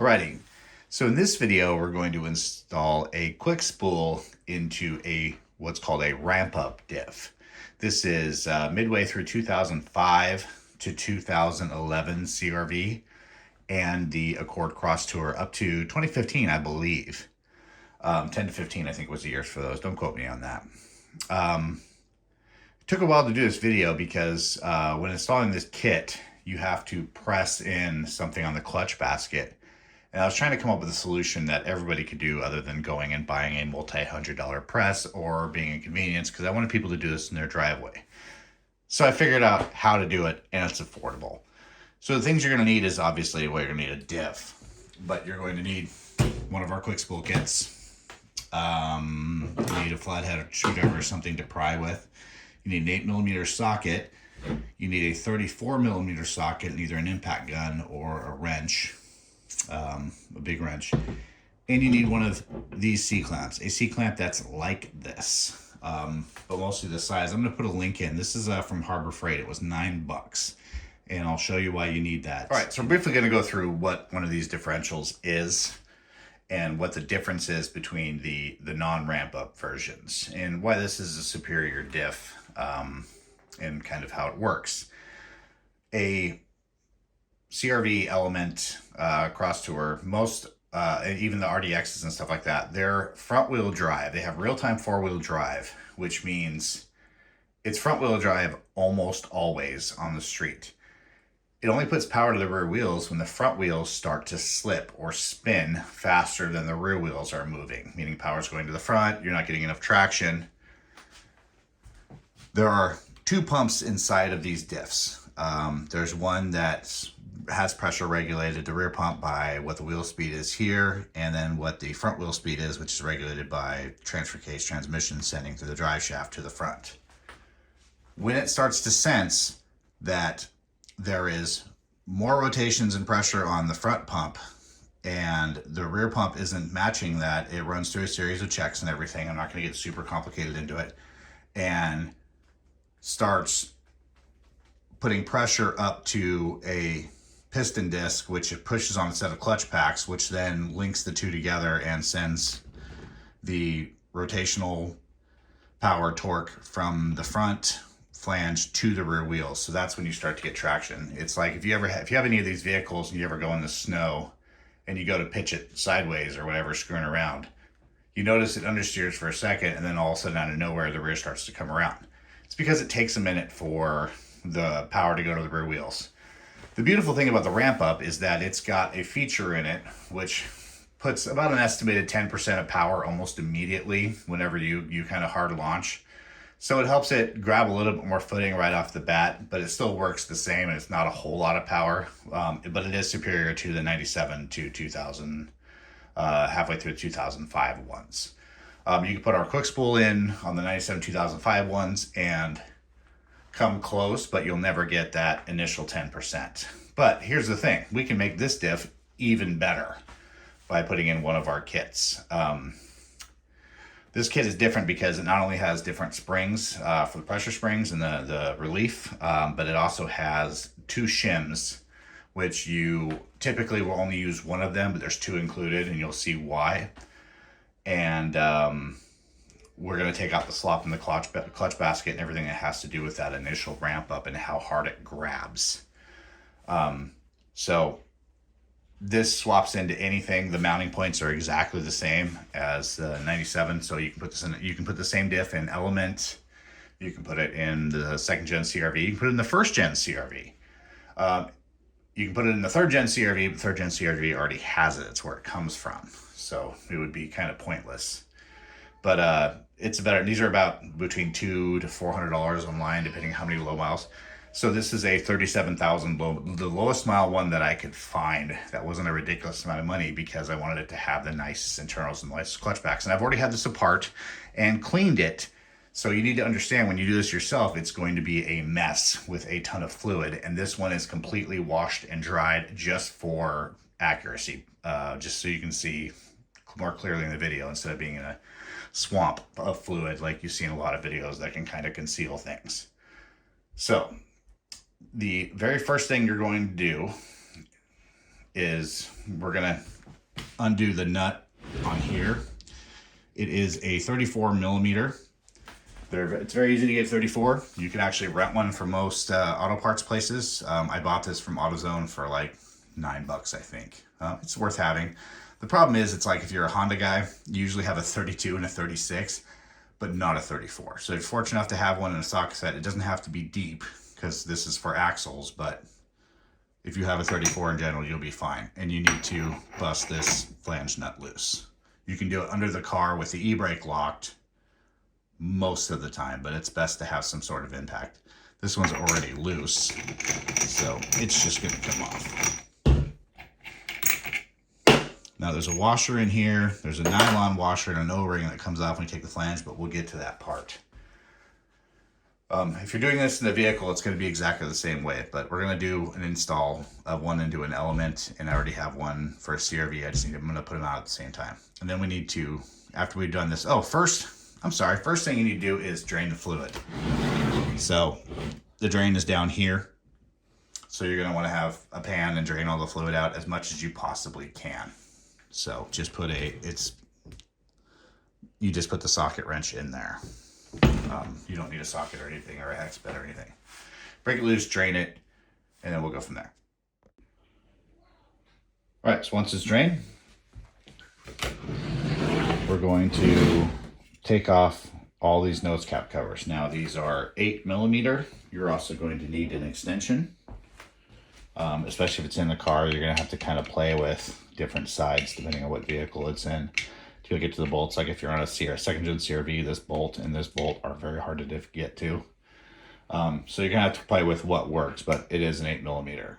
Alrighty, so in this video we're going to install a quick spool into what's called a ramp-up diff. This is midway through 2005 to 2011 CRV and the Accord Crosstour up to 2015, I believe. 10 to 15 I think was the years for those. Don't quote me on that. It took a while to do this video because when installing this kit you have to press in something on the clutch basket. And I was trying to come up with a solution that everybody could do other than going and buying a multi-$100 press or being inconvenienced, because I wanted people to do this in their driveway. So I figured out how to do it, and it's affordable. So the things you're going to need is obviously, well, you're going to need a diff, but you're going to need one of our quick spool kits. You need a flathead screwdriver or something to pry with. You need an 8mm socket. You need a 34mm socket and either an impact gun or a wrench. A big wrench, and you need one of these C-clamps, a C-clamp that's like this, but mostly the size. I'm going to put a link in. This is from Harbor Freight. It was $9, and I'll show you why you need that. All right, so I'm briefly going to go through what one of these differentials is and what the difference is between the non-ramp up versions and why this is a superior diff, and kind of how it works. A CRV Element Crosstour, most even the RDXs and stuff like that, they're front wheel drive. They have real-time 4-wheel drive, which means it's front wheel drive almost always on the street. It only puts power to the rear wheels when the front wheels start to slip or spin faster than the rear wheels are moving, meaning power's going to the front, you're not getting enough traction. There are two pumps inside of these diffs. There's one that has pressure regulated, the rear pump, by what the wheel speed is here, and then what the front wheel speed is, which is regulated by transfer case transmission sending through the drive shaft to the front. When it starts to sense that there is more rotations and pressure on the front pump and the rear pump isn't matching that, it runs through a series of checks and everything. I'm not going to get super complicated into it, and starts putting pressure up to a piston disc, which it pushes on a set of clutch packs, which then links the two together and sends the rotational power torque from the front flange to the rear wheels. So that's when you start to get traction. It's like if you have any of these vehicles and you ever go in the snow and you go to pitch it sideways or whatever, screwing around, you notice it understeers for a second, and then all of a sudden out of nowhere the rear starts to come around. It's because it takes a minute for the power to go to the rear wheels. The beautiful thing about the ramp up is that it's got a feature in it which puts about an estimated 10% of power almost immediately whenever you kind of hard launch. So it helps it grab a little bit more footing right off the bat, but it still works the same, and it's not a whole lot of power, but it is superior to the 97 to 2000, halfway through the 2005 ones. You can put our quick spool in on the 97 2005 ones and come close, but you'll never get that initial 10%. But here's the thing, we can make this diff even better by putting in one of our kits. This kit is different because it not only has different springs for the pressure springs and the relief, but it also has two shims, which you typically will only use one of them, but there's two included, and you'll see why. And we're going to take out the slop in the clutch basket and everything that has to do with that initial ramp up and how hard it grabs. So this swaps into anything. The mounting points are exactly the same as the 97, so you can put this in. You can put the same diff in Element. You can put it in the 2nd gen CRV. You can put it in the 1st gen CRV. You can put it in the 3rd gen CRV, but 3rd gen CRV already has it. It's where it comes from, so it would be kind of pointless. But it's better. These are about between $200 to $400 online, depending how many low miles. So this is a 37,000 the lowest mile one that I could find. That wasn't a ridiculous amount of money because I wanted it to have the nicest internals and the nicest clutch backs. And I've already had this apart and cleaned it. So you need to understand, when you do this yourself, it's going to be a mess with a ton of fluid. And this one is completely washed and dried just for accuracy, just so you can see more clearly in the video instead of being in a swamp of fluid like you see in a lot of videos that can kind of conceal things. So the very first thing you're going to do is we're gonna undo the nut on here. It is a 34 millimeter. It's very easy to get 34. You can actually rent one from most auto parts places. I bought this from AutoZone for like $9, I think. It's worth having. The problem is, it's like if you're a Honda guy, you usually have a 32 and a 36, but not a 34. So if you're fortunate enough to have one in a socket set, it doesn't have to be deep because this is for axles, but if you have a 34 in general, you'll be fine. And you need to bust this flange nut loose. You can do it under the car with the e-brake locked most of the time, but it's best to have some sort of impact. This one's already loose, so it's just gonna come off. Now there's a washer in here. There's a nylon washer and an O-ring that comes off when you take the flange, but we'll get to that part. If you're doing this in the vehicle, it's going to be exactly the same way, but we're going to do an install of one into an Element, and I already have one for a CRV. I'm going to put them out at the same time. And then we need to, after we've done this, first thing you need to do is drain the fluid. So the drain is down here. So you're going to want to have a pan and drain all the fluid out as much as you possibly can. So just you just put the socket wrench in there. You don't need a socket or anything, or a hex bit or anything. Break it loose, drain it, and then we'll go from there. All right, so once it's drained, we're going to take off all these nose cap covers. Now these are 8 millimeter. You're also going to need an extension. Especially if it's in the car, you're going to have to kind of play with different sides depending on what vehicle it's in to get to the bolts. Like if you're on a second gen CRV, this bolt and this bolt are very hard to get to. So you're going to have to play with what works, but it is an 8 millimeter.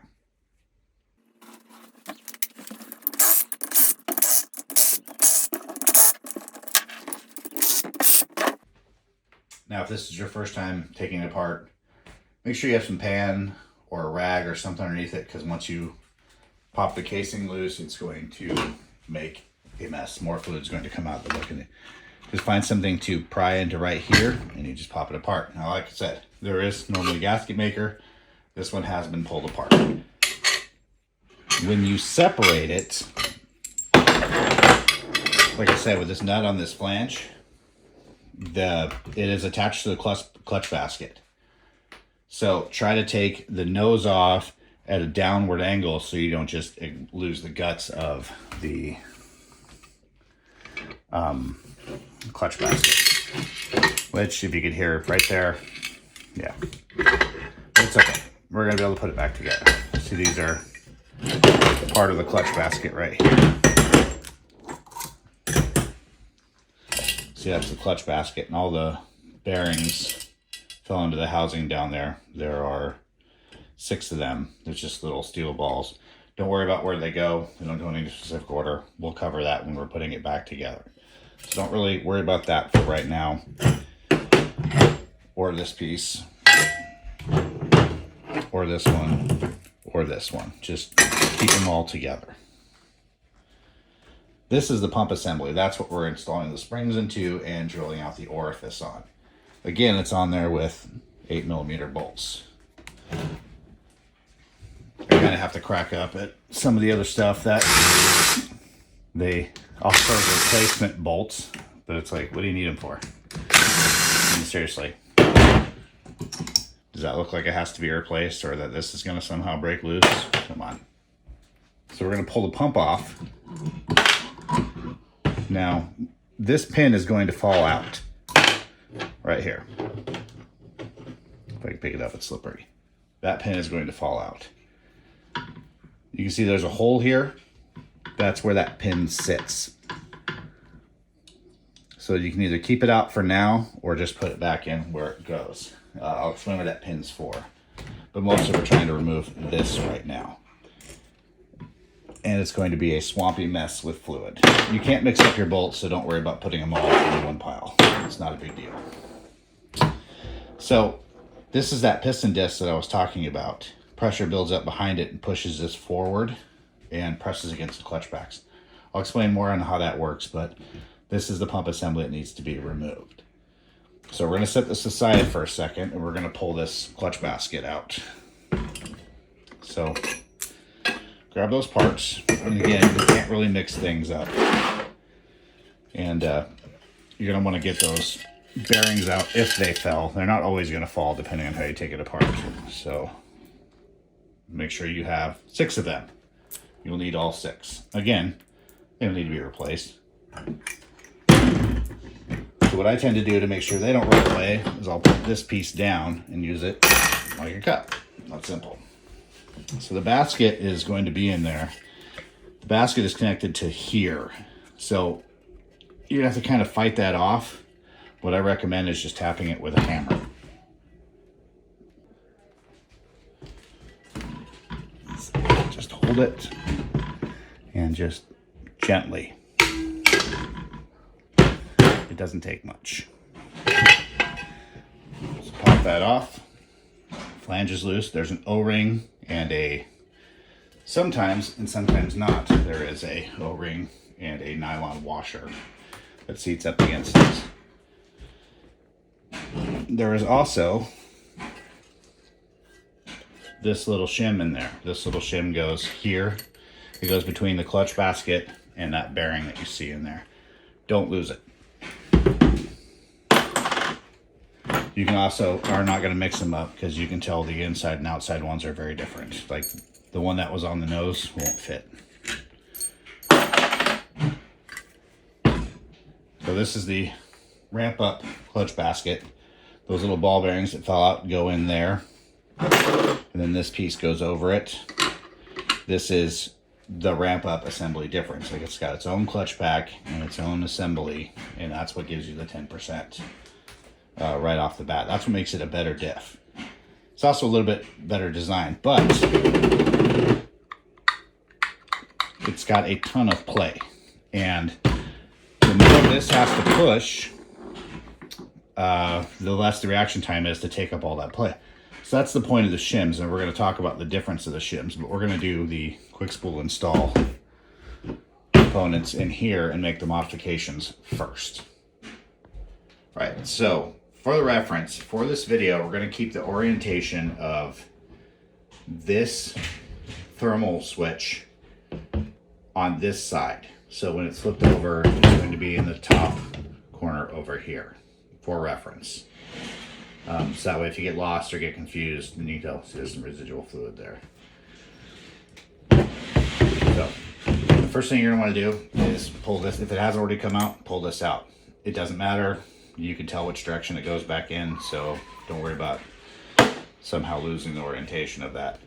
Now, if this is your first time taking it apart, make sure you have some pan or a rag or something underneath it, because once you pop the casing loose, it's going to make a mess. More fluid is going to come out. But look at it. Just find something to pry into right here, and you just pop it apart. Now, like I said, there is normally a gasket maker. This one has been pulled apart. When you separate it, like I said, with this nut on this flange, it is attached to the clutch basket. So try to take the nose off at a downward angle so you don't just lose the guts of the clutch basket. Which, if you could hear right there, yeah. But it's okay. We're going to be able to put it back together. See, these are part of the clutch basket right here. See, that's the clutch basket, and all the bearings fell into the housing down there. There are 6 of them. There's just little steel balls. Don't worry about where they go. They don't go in any specific order. We'll cover that when we're putting it back together. So don't really worry about that for right now. Or this piece. Or this one. Or this one. Just keep them all together. This is the pump assembly. That's what we're installing the springs into and drilling out the orifice on. Again, it's on there with 8 millimeter bolts. You're going to have to crack up at some of the other stuff that they offer replacement bolts, but it's like, what do you need them for? I mean, seriously. Does that look like it has to be replaced, or that this is going to somehow break loose? Come on. So we're going to pull the pump off. Now, this pin is going to fall out right here. If I can pick it up, it's slippery. That pin is going to fall out. You can see there's a hole here. That's where that pin sits. So you can either keep it out for now or just put it back in where it goes. I'll explain what that pin's for. But mostly we're trying to remove this right now. And it's going to be a swampy mess with fluid. You can't mix up your bolts, so don't worry about putting them all in one pile. It's not a big deal. So this is that piston disc that I was talking about. Pressure builds up behind it and pushes this forward and presses against the clutch backs. I'll explain more on how that works, but this is the pump assembly that needs to be removed. So we're going to set this aside for a second, and we're going to pull this clutch basket out. So grab those parts. And again, you can't really mix things up. And you're going to want to get those bearings out if they fell. They're not always going to fall depending on how you take it apart. So make sure you have 6 of them. You'll need all 6. Again, they don't need to be replaced. So what I tend to do to make sure they don't run away is I'll put this piece down and use it like a cup. That's simple. So the basket is going to be in there. The basket is connected to here. So you have to kind of fight that off. What I recommend is just tapping it with a hammer. Just hold it and just gently. It doesn't take much. So pop that off. Flange is loose. There's an O-ring and a, sometimes and sometimes not, there is a O-ring and a nylon washer that seats up against this. There is also this little shim in there. This little shim goes here. It goes between the clutch basket and that bearing that you see in there. Don't lose it. You can also, are not going to mix them up because you can tell the inside and outside ones are very different. Like the one that was on the nose won't fit. So this is the ramp up clutch basket. Those little ball bearings that fell out go in there. And then this piece goes over it. This is the ramp up assembly difference. Like it's got its own clutch pack and its own assembly. And that's what gives you the 10% right off the bat. That's what makes it a better diff. It's also a little bit better design, but it's got a ton of play. And the more this has to push, the less the reaction time is to take up all that play. So that's the point of the shims, and we're going to talk about the difference of the shims, but we're going to do the quick spool install components in here and make the modifications first. All right, so for the reference, for this video, we're going to keep the orientation of this thermal switch on this side. So when it's flipped over, it's going to be in the top corner over here for reference. So that way if you get lost or get confused, then you know there's some residual fluid there. So the first thing you're going to want to do is pull this. If it hasn't already come out, pull this out. It doesn't matter. You can tell which direction it goes back in, so don't worry about somehow losing the orientation of that.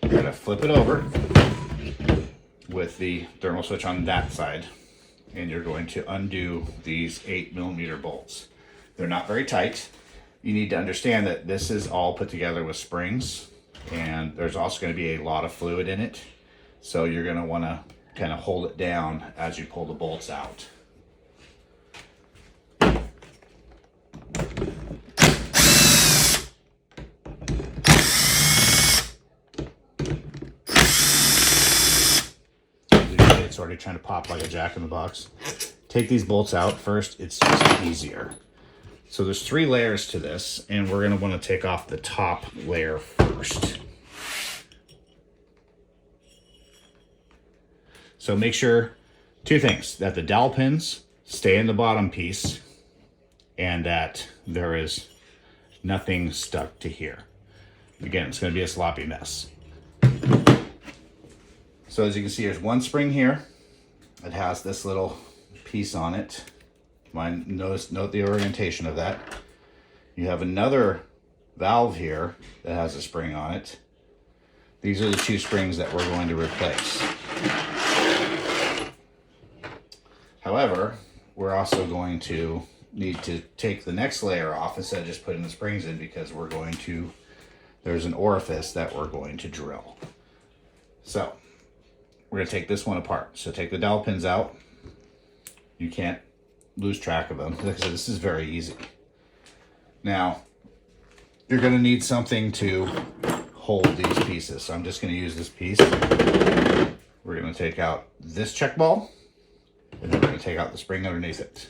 You're going to flip it over with the thermal switch on that side, and you're going to undo these 8mm bolts. They're not very tight. You need to understand that this is all put together with springs, and there's also going to be a lot of fluid in it. So you're going to want to kind of hold it down as you pull the bolts out. It's already trying to pop like a jack in the box. Take these bolts out first. It's just easier. So there's 3 layers to this, and we're going to want to take off the top layer first. So make sure, 2 things, that the dowel pins stay in the bottom piece and that there is nothing stuck to here. Again, it's going to be a sloppy mess. So as you can see, there's one spring here. It has this little piece on it. Note the orientation of that. You have another valve here that has a spring on it. These are the 2 springs that we're going to replace. However, we're also going to need to take the next layer off instead of just putting the springs in, because there's an orifice that we're going to drill. So we're going to take this one apart. So take the dowel pins out. You can't lose track of them. Like I said, this is very easy. Now, you're going to need something to hold these pieces. So I'm just going to use this piece. We're going to take out this check ball, and then we're going to take out the spring underneath it.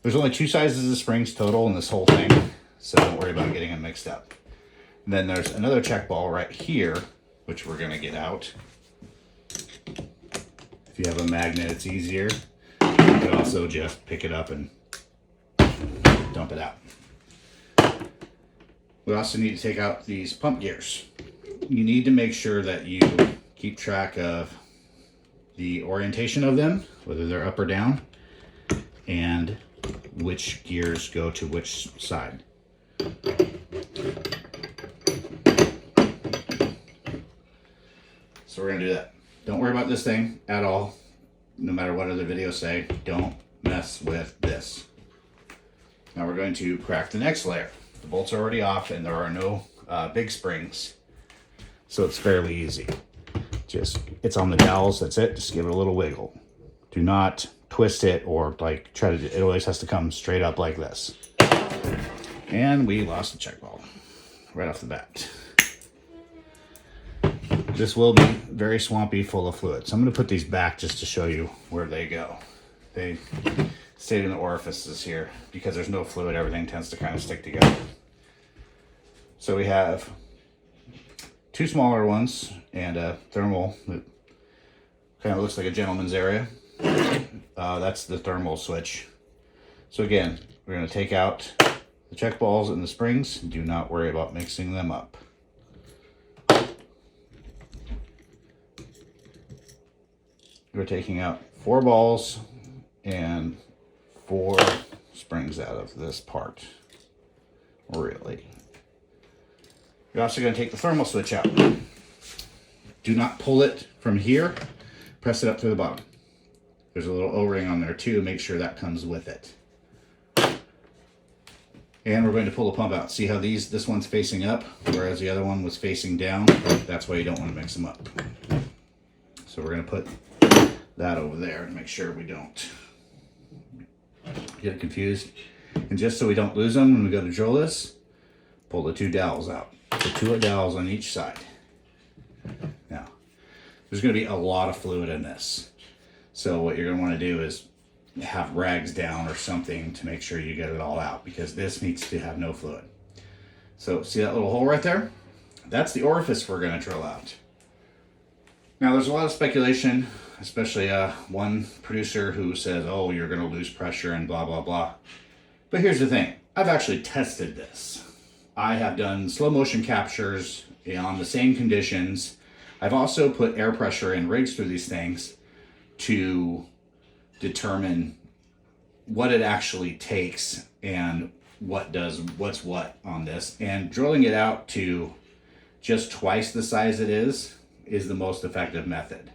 There's only 2 sizes of springs total in this whole thing, so don't worry about getting them mixed up. And then there's another check ball right here which we're going to get out. If you have a magnet, it's easier. You can also just pick it up and dump it out. We also need to take out these pump gears. You need to make sure that you keep track of the orientation of them, whether they're up or down, and which gears go to which side. So we're going to do that. Don't worry about this thing at all. No matter what other videos say, don't mess with this. Now we're going to crack the next layer. The bolts are already off and there are no big springs, so it's fairly easy. It's on the dowels, that's it. Just give it a little wiggle. Do not twist it or like try to, it always has to come straight up like this. And we lost the check ball right off the bat. This will be very swampy, full of fluid. So I'm going to put these back just to show you where they go. They stayed in the orifices here. Because there's no fluid, everything tends to kind of stick together. So we have two smaller ones and a thermal that kind of looks like a gentleman's area. That's the thermal switch. So again, we're going to take out the check balls and the springs. Do not worry about mixing them up. We're taking out 4 balls and 4 springs out of this part. Really. You're also going to take the thermal switch out. Do not pull it from here. Press it up to the bottom. There's a little O-ring on there too. Make sure that comes with it. And we're going to pull the pump out. See how this one's facing up, whereas the other one was facing down? That's why you don't want to mix them up. So we're going to put that over there and make sure we don't get confused. And just so we don't lose them when we go to drill this, pull the 2 dowels out. So 2 dowels on each side. Now, there's going to be a lot of fluid in this. So what you're going to want to do is have rags down or something to make sure you get it all out, because this needs to have no fluid. So see that little hole right there? That's the orifice we're going to drill out. Now there's a lot of speculation, especially one producer who says, oh, you're going to lose pressure and blah, blah, blah. But here's the thing. I've actually tested this. I have done slow motion captures on the same conditions. I've also put air pressure in rigs through these things to determine what it actually takes and what's what on this. And drilling it out to just twice the size it is the most effective method.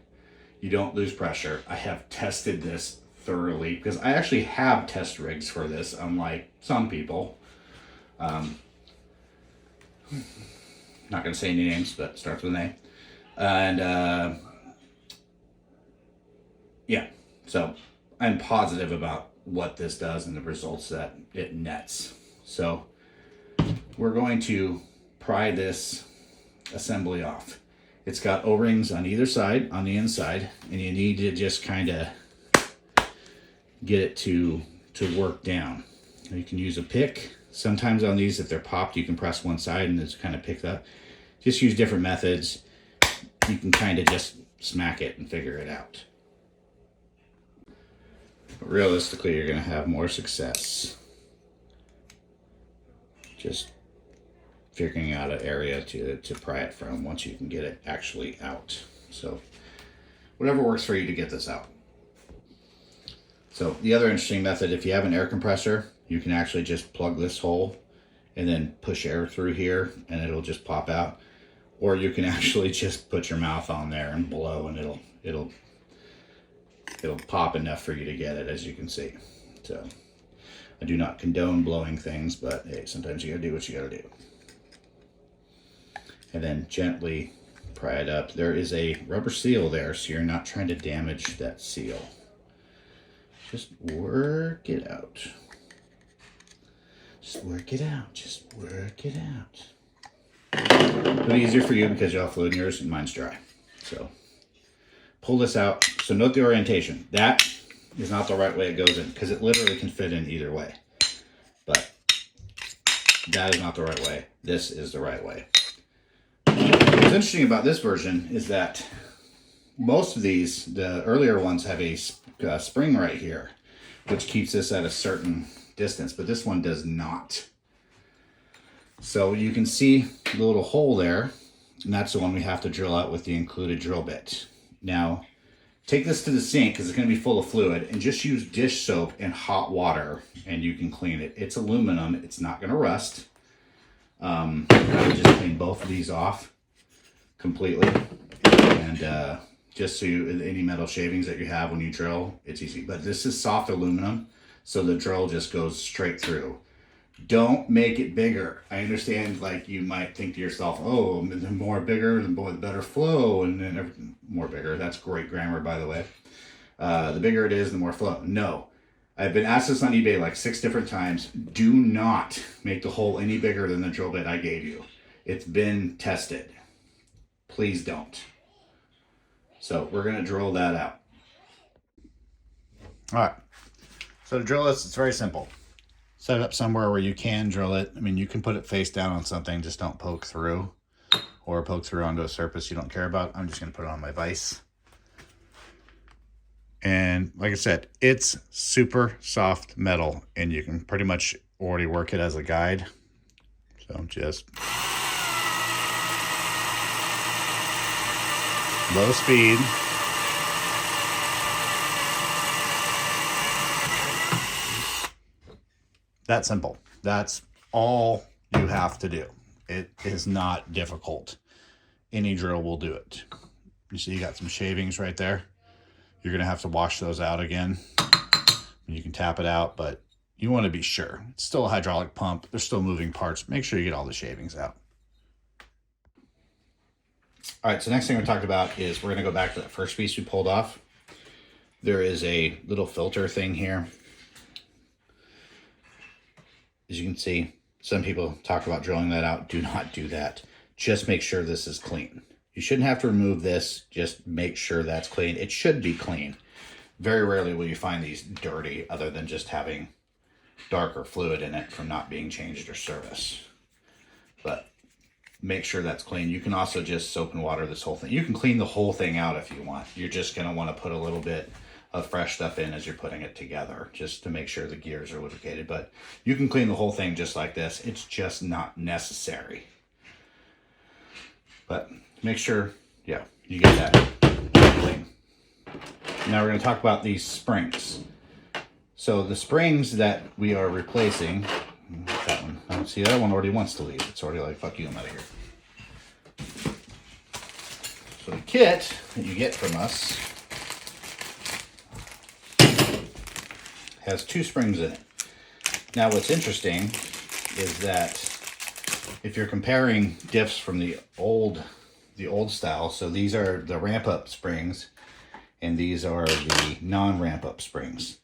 You don't lose pressure. I have tested this thoroughly because I actually have test rigs for this, unlike some people. Not going to say any names, but starts with an A. And yeah, so I'm positive about what this does and the results that it nets. So we're going to pry this assembly off. It's got O-rings on either side, on the inside, and you need to just kind of get it to work down. You can use a pick. Sometimes on these, if they're popped, you can press one side and it's kind of picked up. Just use different methods. You can kind of just smack it and figure it out. But realistically, you're going to have more success just figuring out an area to pry it from once you can get it actually out. So whatever works for you to get this out. So the other interesting method, if you have an air compressor, you can actually just plug this hole and then push air through here and it'll just pop out. Or you can actually just put your mouth on there and blow and it'll pop enough for you to get it, as you can see. So I do not condone blowing things, but hey, sometimes you gotta do what you gotta do. And then gently pry it up. There is a rubber seal there, so you're not trying to damage that seal. Just work it out. Just work it out. Just work it out. It'll be easier for you because you'll have fluid in yours and mine's dry. So pull this out. So note the orientation. That is not the right way it goes in because it literally can fit in either way. But that is not the right way. This is the right way. So What's interesting about this version is that most of these, the earlier ones, have a spring right here, which keeps this at a certain distance, but this one does not. So you can see the little hole there, and that's the one we have to drill out with the included drill bit. Now, take this to the sink because it's going to be full of fluid, and just use dish soap and hot water and you can clean it. It's aluminum, it's not going to rust. I would just clean both of these off completely, and just so any metal shavings that you have when you drill, it's easy. But this is soft aluminum, so the drill just goes straight through. Don't make it bigger. I understand, like, you might think to yourself, oh, the more bigger, the better flow, and then everything more bigger. That's great grammar, by the way. The bigger it is, the more flow. No. I've been asked this on eBay like 6 different times. Do not make the hole any bigger than the drill bit I gave you. It's been tested. Please don't. So we're going to drill that out. All right. So to drill this, it's very simple. Set it up somewhere where you can drill it. I mean, you can put it face down on something, just don't poke through, or poke through onto a surface you don't care about. I'm just going to put it on my vise. And like I said, it's super soft metal, and you can pretty much already work it as a guide. So just low speed. That simple. That's all you have to do. It is not difficult. Any drill will do it. You see you got some shavings right there. You're going to have to wash those out again. You can tap it out, but you want to be sure. It's still a hydraulic pump. There's still moving parts. Make sure you get all the shavings out. All right, so next thing we talked about is we're going to go back to that first piece we pulled off. There is a little filter thing here. As you can see, some people talk about drilling that out. Do not do that. Just make sure this is clean. You shouldn't have to remove this. Just make sure that's clean. It should be clean. Very rarely will you find these dirty other than just having darker fluid in it from not being changed or serviced. But make sure that's clean. You can also just soap and water this whole thing. You can clean the whole thing out if you want. You're just going to want to put a little bit of fresh stuff in as you're putting it together, just to make sure the gears are lubricated. But you can clean the whole thing just like this. It's just not necessary. But make sure, yeah, you get that clean. Now we're going to talk about these springs. So the springs that we are replacing, that one, oh, see, that one already wants to leave. It's already like, fuck you, I'm out of here. So the kit that you get from us has 2 springs in it. Now what's interesting is that if you're comparing diffs from the old style, so these are the ramp up springs and these are the non-ramp up springs.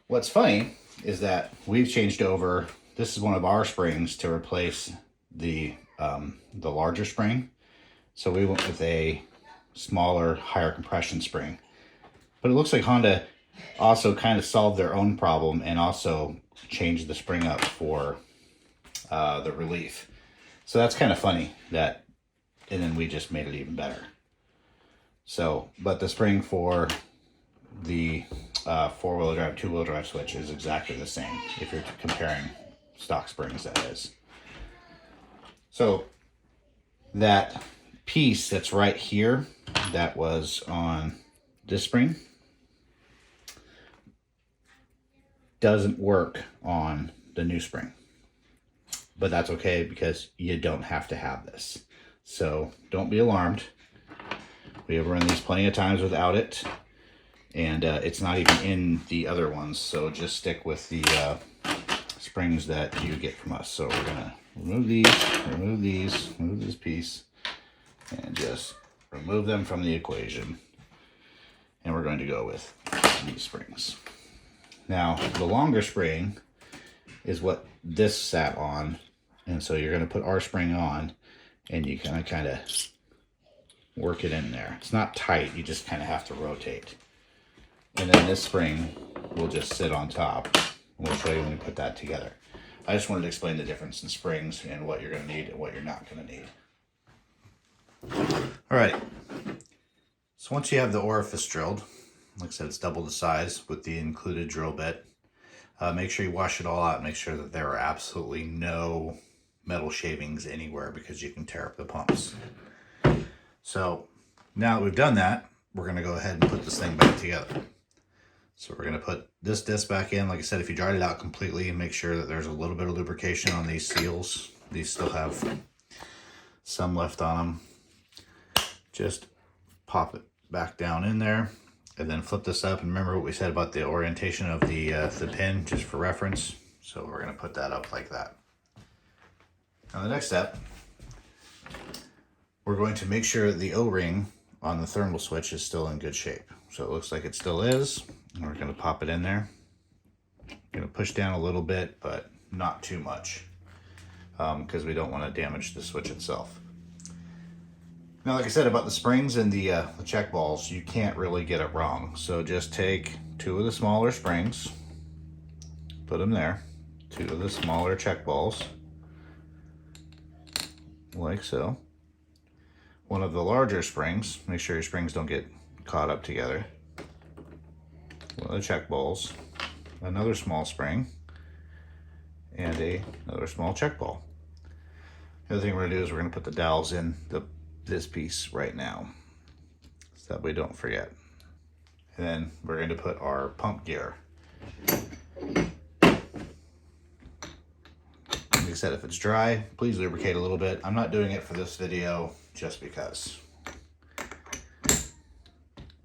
What's funny is that we've changed over, this is one of our springs to replace the larger spring. So we went with a smaller, higher compression spring. But it looks like Honda also kind of solved their own problem and also changed the spring up for the relief. So that's kind of funny that, and then we just made it even better. So, but the spring for the 4-wheel drive, 2-wheel drive switch is exactly the same if you're comparing stock springs, that is. So that piece that's right here that was on this spring doesn't work on the new spring, but that's okay because you don't have to have this. So don't be alarmed. We have run these plenty of times without it, and it's not even in the other ones. So just stick with the springs that you get from us. So we're gonna remove this piece, and just remove them from the equation. And we're going to go with these springs. Now, the longer spring is what this sat on. And so you're going to put our spring on and you kind of work it in there. It's not tight. You just kind of have to rotate. And then this spring will just sit on top. We'll show you when we put that together. I just wanted to explain the difference in springs and what you're going to need and what you're not going to need. All right. So once you have the orifice drilled, like I said, it's double the size with the included drill bit. Make sure you wash it all out. Make sure that there are absolutely no metal shavings anywhere because you can tear up the pumps. So now that we've done that, we're going to go ahead and put this thing back together. So we're going to put this disc back in. Like I said, if you dried it out completely, and make sure that there's a little bit of lubrication on these seals. These still have some left on them. Just pop it back down in there and then flip this up. And remember what we said about the orientation of the pin, just for reference. So we're going to put that up like that. Now the next step, we're going to make sure the O-ring on the thermal switch is still in good shape. So it looks like it still is. And we're going to pop it in there. Going to push down a little bit, but not too much, because we don't want to damage the switch itself. Now, like I said about the springs and the check balls, you can't really get it wrong. So just take 2 of the smaller springs, put them there, 2 of the smaller check balls, like so. 1 of the larger springs, make sure your springs don't get caught up together. 1 of the check balls, another small spring, and another small check ball. The other thing we're going to do is we're going to put the dowels in this piece right now, so that we don't forget. And then we're going to put our pump gear. Like I said, if it's dry, please lubricate a little bit. I'm not doing it for this video just because.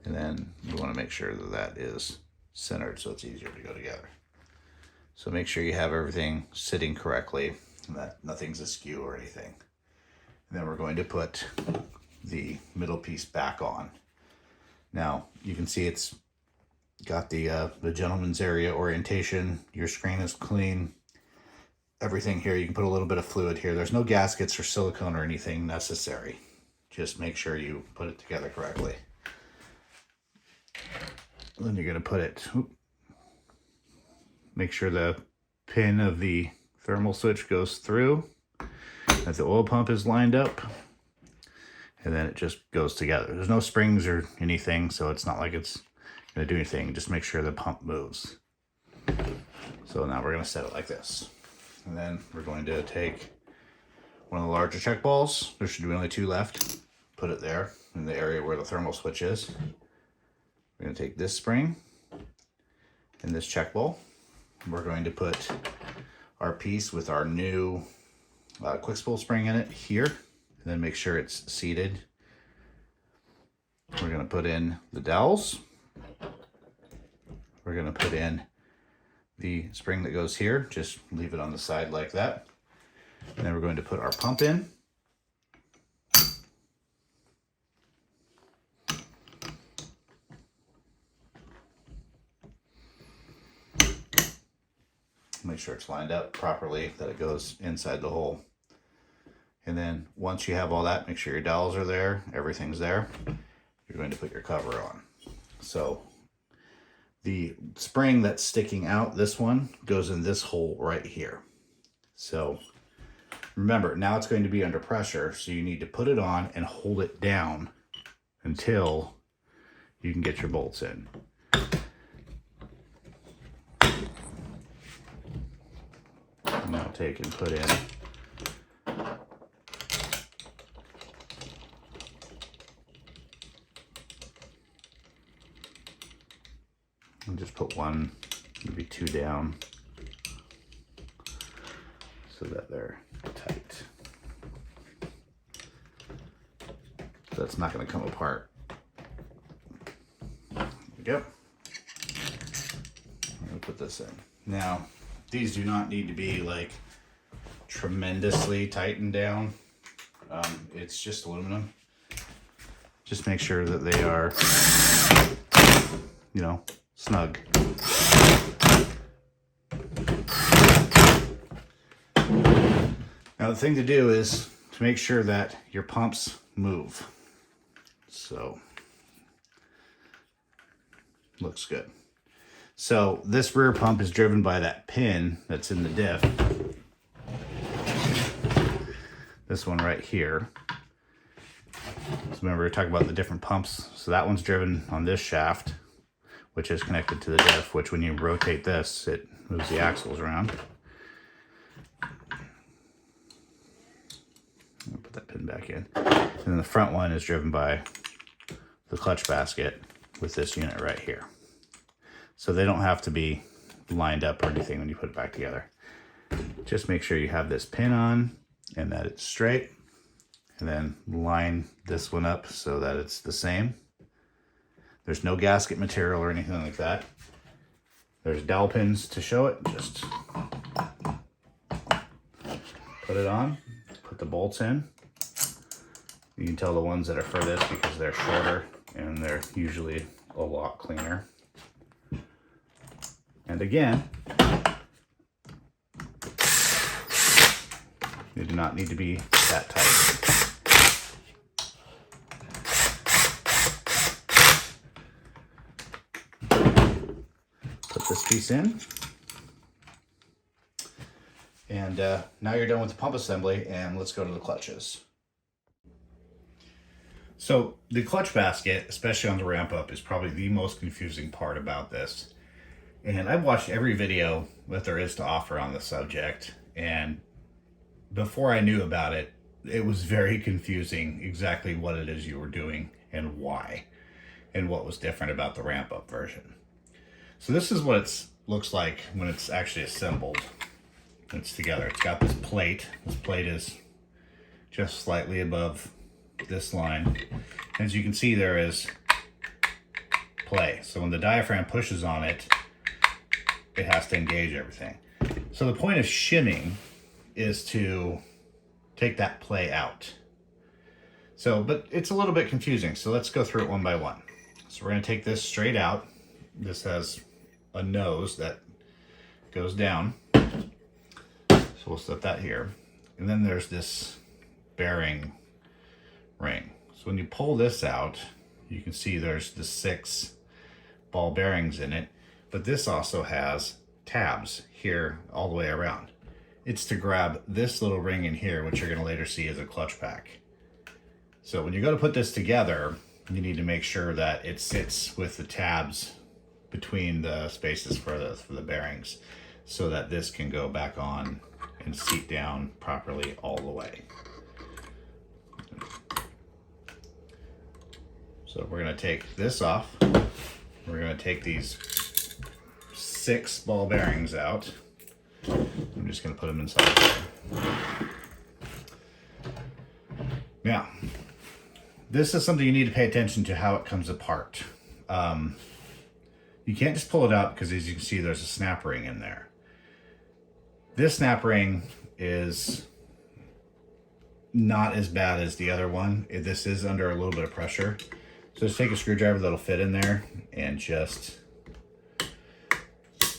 And then you want to make sure that that is centered so it's easier to go together. So make sure you have everything sitting correctly and that nothing's askew or anything. And then we're going to put the middle piece back on. Now you can see it's got the gentleman's area orientation. Your screen is clean. Everything here, you can put a little bit of fluid here. There's no gaskets or silicone or anything necessary. Just make sure you put it together correctly. Then you're going to put it, make sure the pin of the thermal switch goes through, that the oil pump is lined up, and then it just goes together. There's no springs or anything, so it's not like it's going to do anything. Just make sure the pump moves. So now we're going to set it like this. And then we're going to take 1 of the larger check balls. There should be only 2 left. Put it there in the area where the thermal switch is. We're going to take this spring and this check ball. We're going to put our piece with our new quick spool spring in it here, and then make sure it's seated. We're going to put in the dowels. We're going to put in the spring that goes here. Just leave it on the side like that. And then we're going to put our pump in. Make sure it's lined up properly, that it goes inside the hole. And then once you have all that, make sure your dowels are there, everything's there. You're going to put your cover on. So the spring that's sticking out, this one, goes in this hole right here. So remember, now it's going to be under pressure, so you need to put it on and hold it down until you can get your bolts in. Now take and put in and just put 1, maybe 2 down so that they're tight. So that's not going to come apart. There we go. I'm going to put this in. Now, these do not need to be like tremendously tightened down. It's just aluminum. Just make sure that they are, you know, snug. Now the thing to do is to make sure that your pumps move. So, looks good. So this rear pump is driven by that pin that's in the diff. This one right here. remember we talked about the different pumps. So that one's driven on this shaft, which is connected to the diff, which when you rotate this, it moves the axles around. I'll put that pin back in. And then the front one is driven by the clutch basket with this unit right here. So they don't have to be lined up or anything when you put it back together. Just make sure you have this pin on and that it's straight, and then line this one up so that it's the same. There's no gasket material or anything like that. There's dowel pins to show it. Just put it on, put the bolts in. You can tell the ones that are furthest because they're shorter and they're usually a lot cleaner. And again, they do not need to be that tight. Put this piece in. And now you're done with the pump assembly, and let's go to the clutches. So the clutch basket, especially on the ramp up, is probably the most confusing part about this. And I've watched every video that there is to offer on the subject, and before I knew about it, it was very confusing exactly what it is you were doing and why, and what was different about the ramp up version. So this is what it looks like when it's actually assembled. It's together. It's got this plate. This plate is just slightly above this line. As you can see, there is play. So when the diaphragm pushes on it, it has to engage everything. So the point of shimming is to take that play out. So, but it's a little bit confusing. So let's go through it one by one. So we're going to take this straight out. This has a nose that goes down. So we'll set that here. And then there's this bearing ring. So when you pull this out, you can see there's the 6 ball bearings in it, but this also has tabs here all the way around. It's to grab this little ring in here, which you're going to later see as a clutch pack. So when you go to put this together, you need to make sure that it sits with the tabs between the spaces for the bearings, so that this can go back on and seat down properly all the way. So we're going to take this off. We're going to take these 6 ball bearings out. I'm just going to put them inside there. Now, this is something you need to pay attention to, how it comes apart. You can't just pull it out because, as you can see, there's a snap ring in there. This snap ring is not as bad as the other one. This is under a little bit of pressure. So just take a screwdriver that'll fit in there and just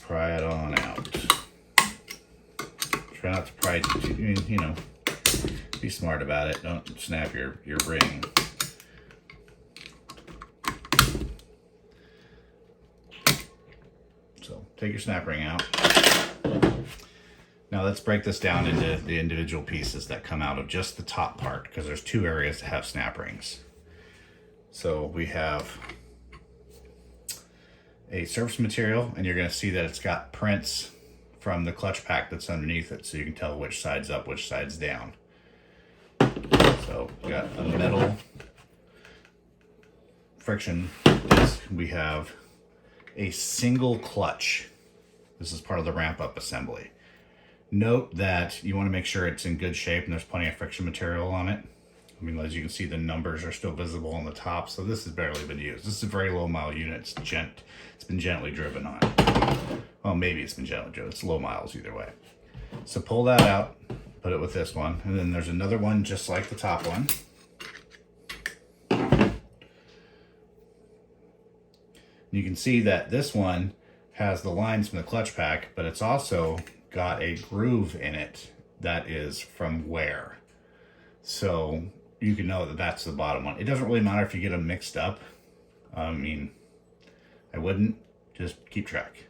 pry it on out. Try not to pry too, you know, be smart about it. Don't snap your ring. So take your snap ring out. Now let's break this down into the individual pieces that come out of just the top part, because there's 2 areas that have snap rings. So we have a surface material, and you're going to see that it's got prints from the clutch pack that's underneath it, so you can tell which side's up, which side's down. So we got a metal friction disc. We have a single clutch. This is part of the ramp up assembly. Note that you want to make sure it's in good shape and there's plenty of friction material on it. I mean, as you can see, the numbers are still visible on the top, so this has barely been used. This is a very low mile unit. It's been gently driven on. Well, maybe it's been gently driven. It's low miles either way. So pull that out, put it with this one, and then there's another one just like the top one. You can see that this one has the lines from the clutch pack, but it's also got a groove in it that is from wear. So you can know that that's the bottom one. It doesn't really matter if you get them mixed up. I mean, I wouldn't. Just keep track.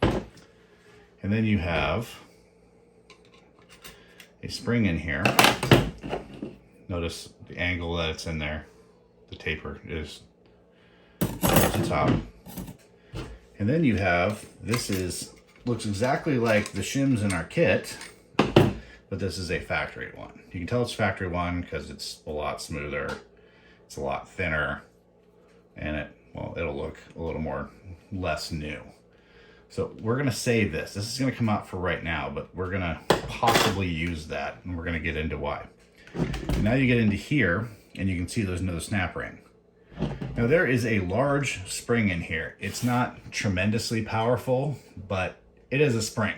And then you have a spring in here Notice the angle that it's in there. The taper is towards the top. And then you have, looks exactly like the shims in our kit, but this is a factory one. You can tell it's factory one because it's a lot smoother, it's a lot thinner, and it'll look a little less new. So we're gonna save this. This is gonna come out for right now, but we're gonna possibly use that, and we're gonna get into why. Now you get into here, and you can see there's no snap ring. Now there is a large spring in here. It's not tremendously powerful, but it is a spring.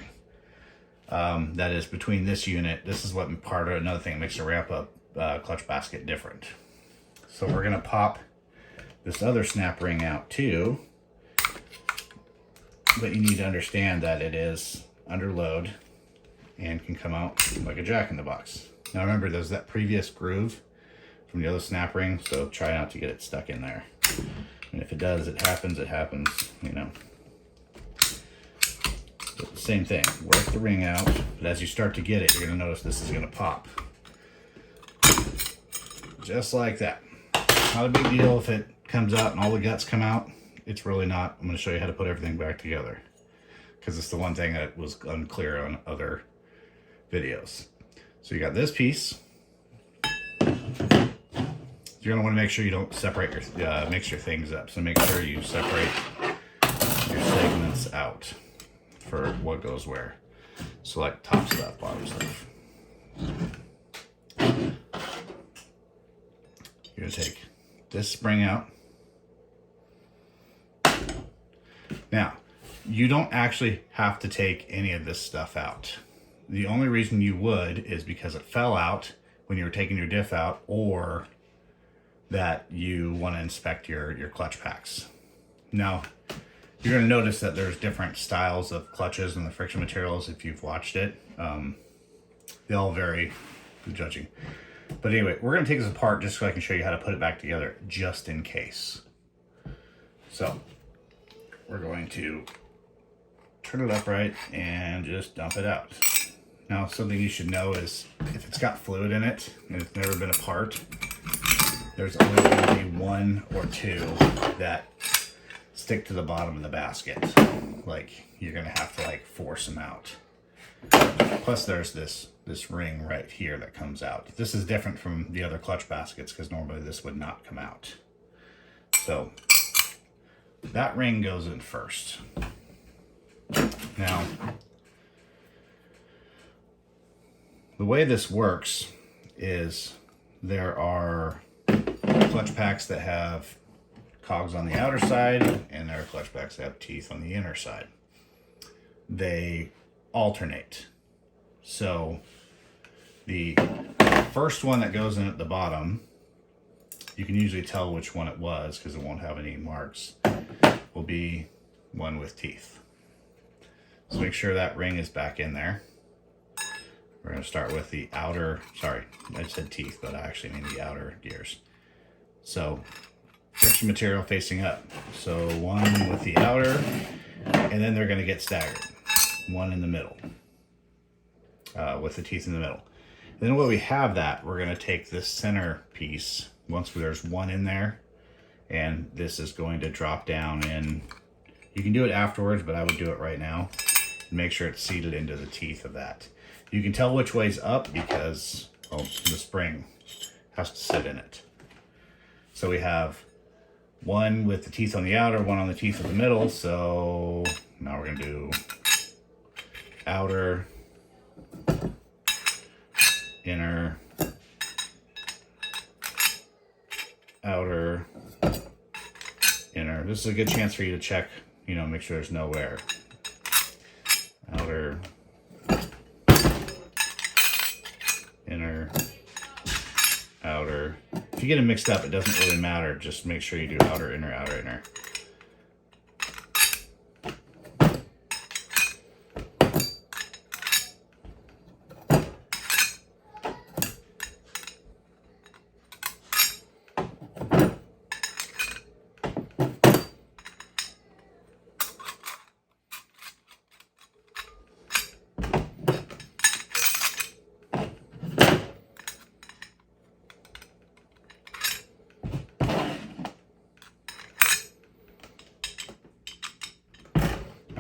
That is between this unit. This is what another thing that makes the ramp up clutch basket different. So we're gonna pop this other snap ring out too. But you need to understand that it is under load and can come out like a jack-in-the-box. Now remember, there's that previous groove from the other snap ring, so try not to get it stuck in there. And if it does, it happens, you know. But the same thing, work the ring out, but as you start to get it, you're gonna notice this is gonna pop. Just like that. Not a big deal if it comes out and all the guts come out. It's really not. I'm going to show you how to put everything back together because it's the one thing that was unclear on other videos. So you got this piece. You're going to want to make sure you don't separate mix your things up. So make sure you separate your segments out for what goes where. So like top stuff, bottom stuff. You're going to take this spring out. Now, you don't actually have to take any of this stuff out. The only reason you would is because it fell out when you were taking your diff out, or that you want to inspect your clutch packs. Now, you're going to notice that there's different styles of clutches and the friction materials if you've watched it. They all vary, judging. But anyway, we're going to take this apart just so I can show you how to put it back together, just in case. So we're going to turn it upright and just dump it out. Now, something you should know is if it's got fluid in it and it's never been apart, there's always going to be one or two that stick to the bottom of the basket. Like, you're going to have to like force them out. Plus there's this ring right here that comes out. This is different from the other clutch baskets because normally this would not come out. So that ring goes in first. Now, the way this works is there are clutch packs that have cogs on the outer side, and there are clutch packs that have teeth on the inner side. They alternate. So the first one that goes in at the bottom, you can usually tell which one it was because it won't have any marks, will be one with teeth. So make sure that ring is back in there. We're going to start with the outer, sorry, I said teeth, but I actually mean the outer gears. So friction material facing up. So one with the outer, and then they're going to get staggered. One in the middle, with the teeth in the middle. And then when we have that, we're going to take this center piece, once there's one in there, and this is going to drop down in. You can do it afterwards, but I would do it right now. Make sure it's seated into the teeth of that. You can tell which way's up because, well, the spring has to sit in it. So we have one with the teeth on the outer, one on the teeth of the middle. So now we're going to do outer, inner, outer, inner. This is a good chance for you to check, make sure there's no wear. Outer, inner, outer. If you get them mixed up, it doesn't really matter. Just make sure you do outer, inner, outer, inner.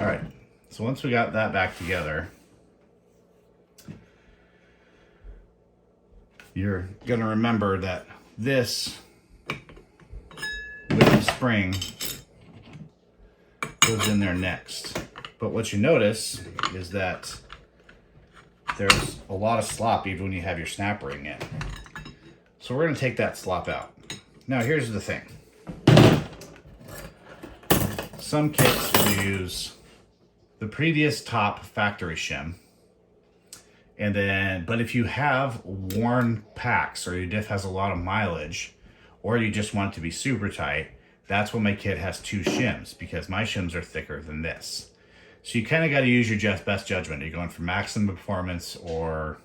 All right, so once we got that back together, you're gonna remember that this with the spring goes in there next. But what you notice is that there's a lot of slop even when you have your snap ring in. So we're gonna take that slop out. Now here's the thing. Some kits will use the previous top factory shim. And then, but if you have worn packs or your diff has a lot of mileage, or you just want it to be super tight, that's when my kit has 2 shims, because my shims are thicker than this. So you kind of got to use your best judgment. Are you going for maximum performance or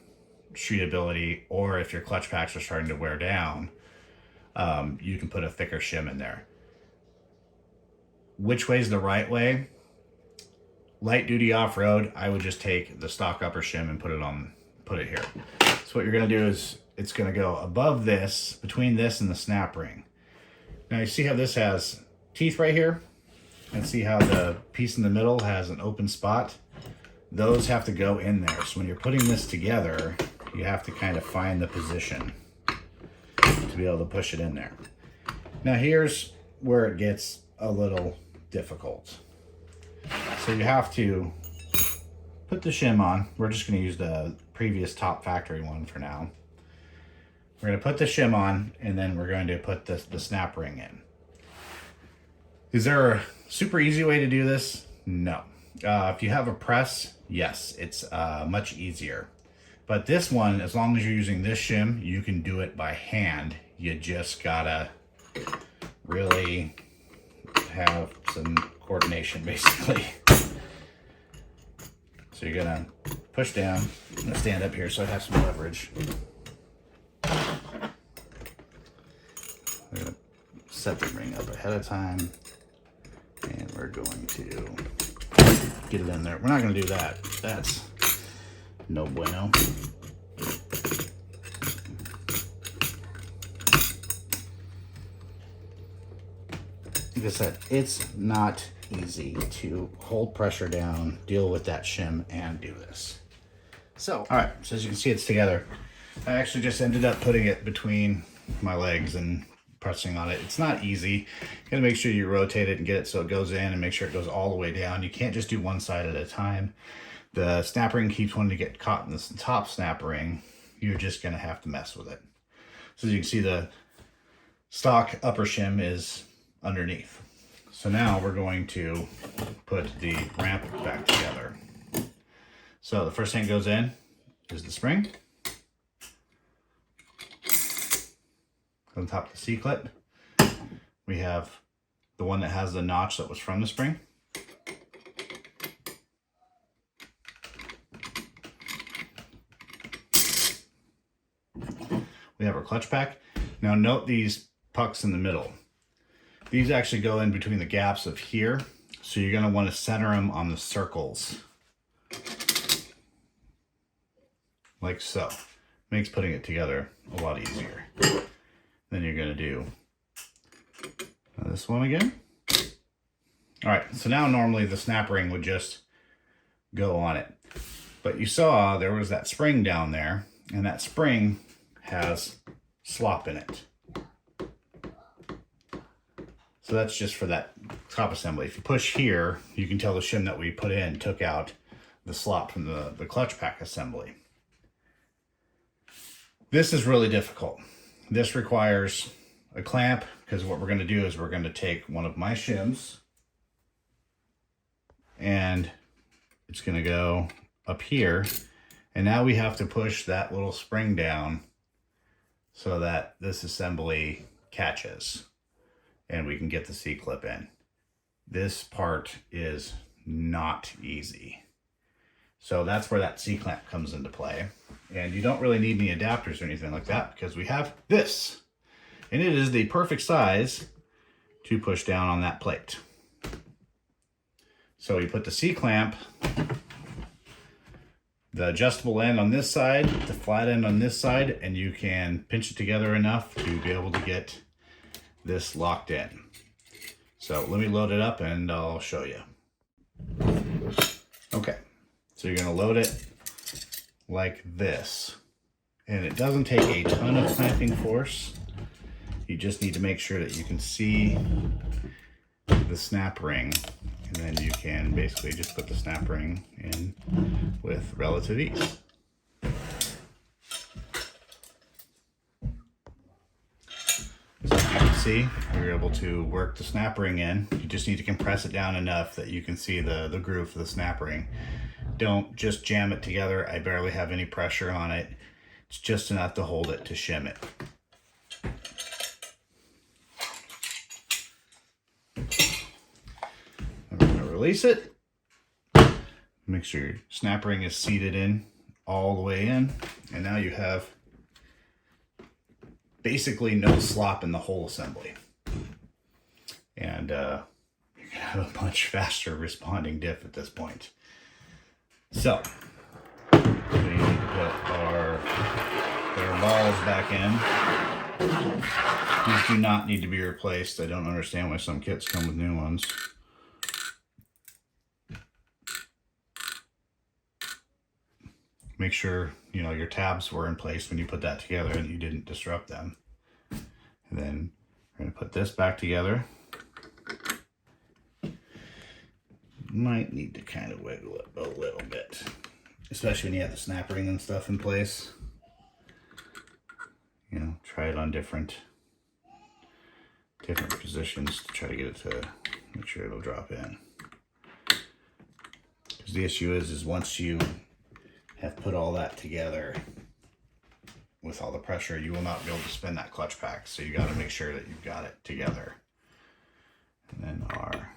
treatability, or if your clutch packs are starting to wear down, you can put a thicker shim in there. Which way is the right way? Light duty off-road, I would just take the stock upper shim and put it here. So what you're gonna do is it's gonna go above this, between this and the snap ring. Now you see how this has teeth right here? And see how the piece in the middle has an open spot? Those have to go in there. So when you're putting this together, you have to kind of find the position to be able to push it in there. Now here's where it gets a little difficult. So you have to put the shim on. We're just going to use the previous top factory one for now. We're going to put the shim on, and then we're going to put the snap ring in. Is there a super easy way to do this? No. If you have a press, yes, it's much easier. But this one, as long as you're using this shim, you can do it by hand. You just gotta really have some coordination, basically. So you're gonna push down. I'm gonna stand up here so I have some leverage. We're gonna set the ring up ahead of time, and we're going to get it in there. We're not gonna do that. That's no bueno. Like I said, it's not easy to hold pressure down, deal with that shim, and do this. So, all right, so as you can see, it's together. I actually just ended up putting it between my legs and pressing on it. It's not easy. You gotta make sure you rotate it and get it so it goes in, and make sure it goes all the way down. You can't just do one side at a time. The snap ring keeps wanting to get caught in this top snap ring. You're just gonna have to mess with it. So as you can see, the stock upper shim is underneath. So now we're going to put the ramp back together. So the first thing that goes in is the spring. On top of the C-clip, we have the one that has the notch that was from the spring. We have our clutch pack. Now note these pucks in the middle. These actually go in between the gaps of here. So you're gonna wanna center them on the circles. Like so. Makes putting it together a lot easier. Then you're gonna do this one again. All right, so now normally the snap ring would just go on it. But you saw there was that spring down there, and that spring has slop in it. So that's just for that top assembly. If you push here, you can tell the shim that we put in took out the slop from the clutch pack assembly. This is really difficult. This requires a clamp, because what we're going to do is we're going to take one of my shims and it's going to go up here, and now we have to push that little spring down so that this assembly catches and we can get the C-clip in. This part is not easy. So that's where that C-clamp comes into play. And you don't really need any adapters or anything like that, because we have this. And it is the perfect size to push down on that plate. So you put the C-clamp, the adjustable end on this side, the flat end on this side, and you can pinch it together enough to be able to get this locked in. So let me load it up and I'll show you. Okay, so you're gonna load it like this. And it doesn't take a ton of clamping force. You just need to make sure that you can see the snap ring, and then you can basically just put the snap ring in with relative ease. So as you can see, you're able to work the snap ring in. You just need to compress it down enough that you can see the groove for the snap ring. Don't just jam it together. I barely have any pressure on it. It's just enough to hold it to shim it. I'm going to release it. Make sure your snap ring is seated in all the way in. And now you have basically no slop in the whole assembly. And you're going to have a much faster responding diff at this point. So, we need to put our balls back in. These do not need to be replaced. I don't understand why some kits come with new ones. Make sure, you know, your tabs were in place when you put that together and you didn't disrupt them. And then we're going to put this back together. Might need to kind of wiggle it a little bit, especially when you have the snap ring and stuff in place. You know, try it on different positions to try to get it to make sure it'll drop in. Because the issue is once you have put all that together with all the pressure, you will not be able to spin that clutch pack. So you got to make sure that you've got it together. And then our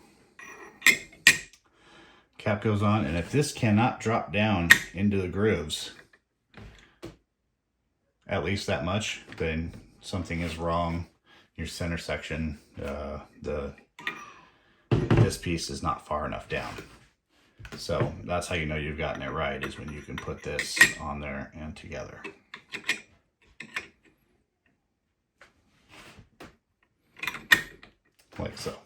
cap goes on, and if this cannot drop down into the grooves at least that much, then something is wrong. Your center section, this piece is not far enough down. So that's how you know you've gotten it right, is when you can put this on there and together. Like so.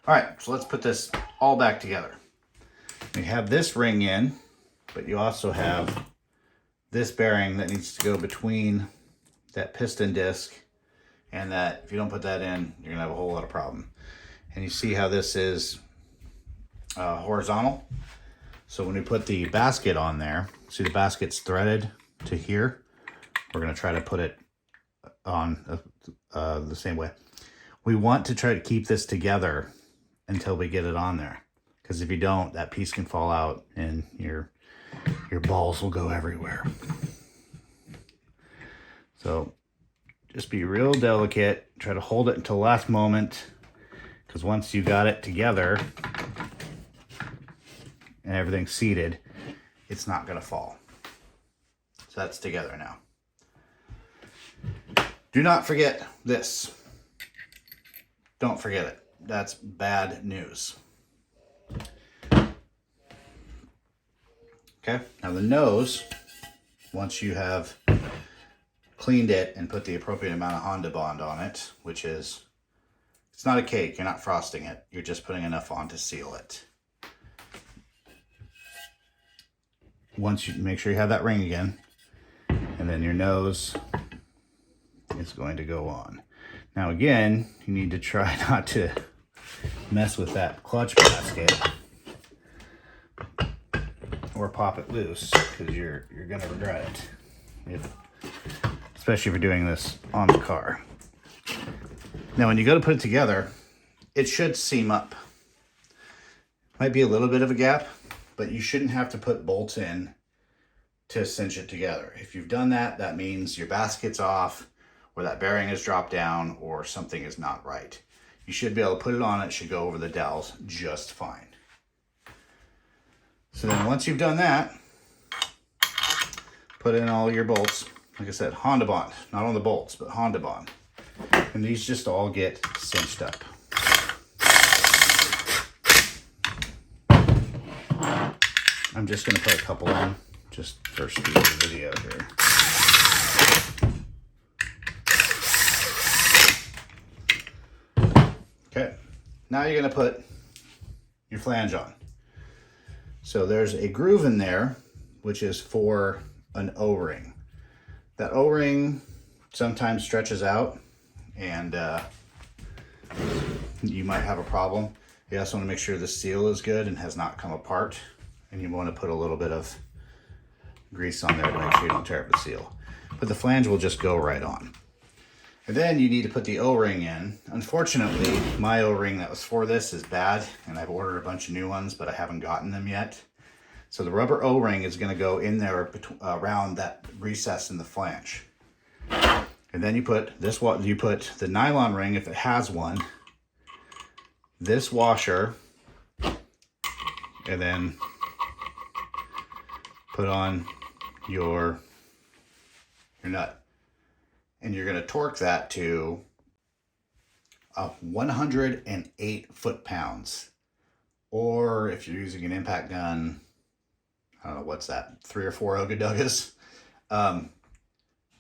All right, so let's put this all back together. We have this ring in, but you also have this bearing that needs to go between that piston disc and that. If you don't put that in, you're gonna have a whole lot of problem. And you see how this is horizontal. So when we put the basket on there, see the basket's threaded to here. We're gonna try to put it on the same way. We want to try to keep this together until we get it on there, because if you don't, that piece can fall out and your balls will go everywhere. So just be real delicate, try to hold it until the last moment, because once you got it together and everything's seated, it's not going to fall. So that's together now. Do not forget this. Don't forget it. That's bad news. Okay, now the nose, once you have cleaned it and put the appropriate amount of Honda Bond on it, which is, it's not a cake, you're not frosting it, you're just putting enough on to seal it. Once you make sure you have that ring again, and then your nose is going to go on. Now again, you need to try not to mess with that clutch basket or pop it loose, because you're gonna regret it, especially if you're doing this on the car. Now when you go to put it together, it should seam up. Might be a little bit of a gap, but you shouldn't have to put bolts in to cinch it together. If you've done that, that means your basket's off, or that bearing has dropped down, or something is not right. You should be able to put it on, it should go over the dowels just fine. So then once you've done that, put in all your bolts. Like I said, Honda Bond, not on the bolts, but Honda Bond. And these just all get cinched up. I'm just gonna put a couple in, just for speed of the video here. Okay, now you're gonna put your flange on. So there's a groove in there, which is for an O-ring. That O-ring sometimes stretches out and you might have a problem. You also want to make sure the seal is good and has not come apart. And you want to put a little bit of grease on there to make sure you don't tear up the seal. But the flange will just go right on. And then you need to put the O-ring in. Unfortunately, my O-ring that was for this is bad, and I've ordered a bunch of new ones, but I haven't gotten them yet. So the rubber O-ring is going to go in there around that recess in the flange. And then you put this, you put the nylon ring, if it has one, this washer, and then put on your nut. And you're going to torque that to 108 foot-pounds. Or if you're using an impact gun, I don't know, what's that, 3 or 4 Ogadogas? I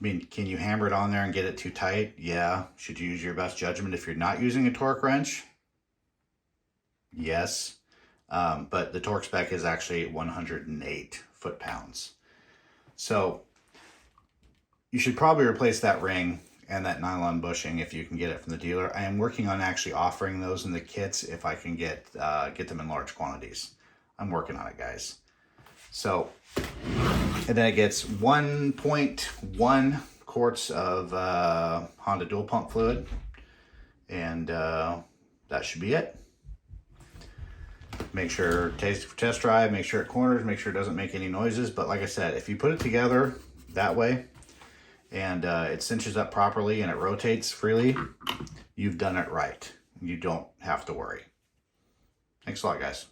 mean, can you hammer it on there and get it too tight? Yeah. Should you use your best judgment if you're not using a torque wrench? Yes. But the torque spec is actually 108 foot-pounds. So you should probably replace that ring and that nylon bushing if you can get it from the dealer. I am working on actually offering those in the kits if I can get them in large quantities. I'm working on it, guys. So, and then it gets 1.1 quarts of Honda dual pump fluid, and that should be it. Make sure, test drive, make sure it corners, make sure it doesn't make any noises. But like I said, if you put it together that way, and it cinches up properly and it rotates freely, you've done it right. You don't have to worry. Thanks a lot, guys.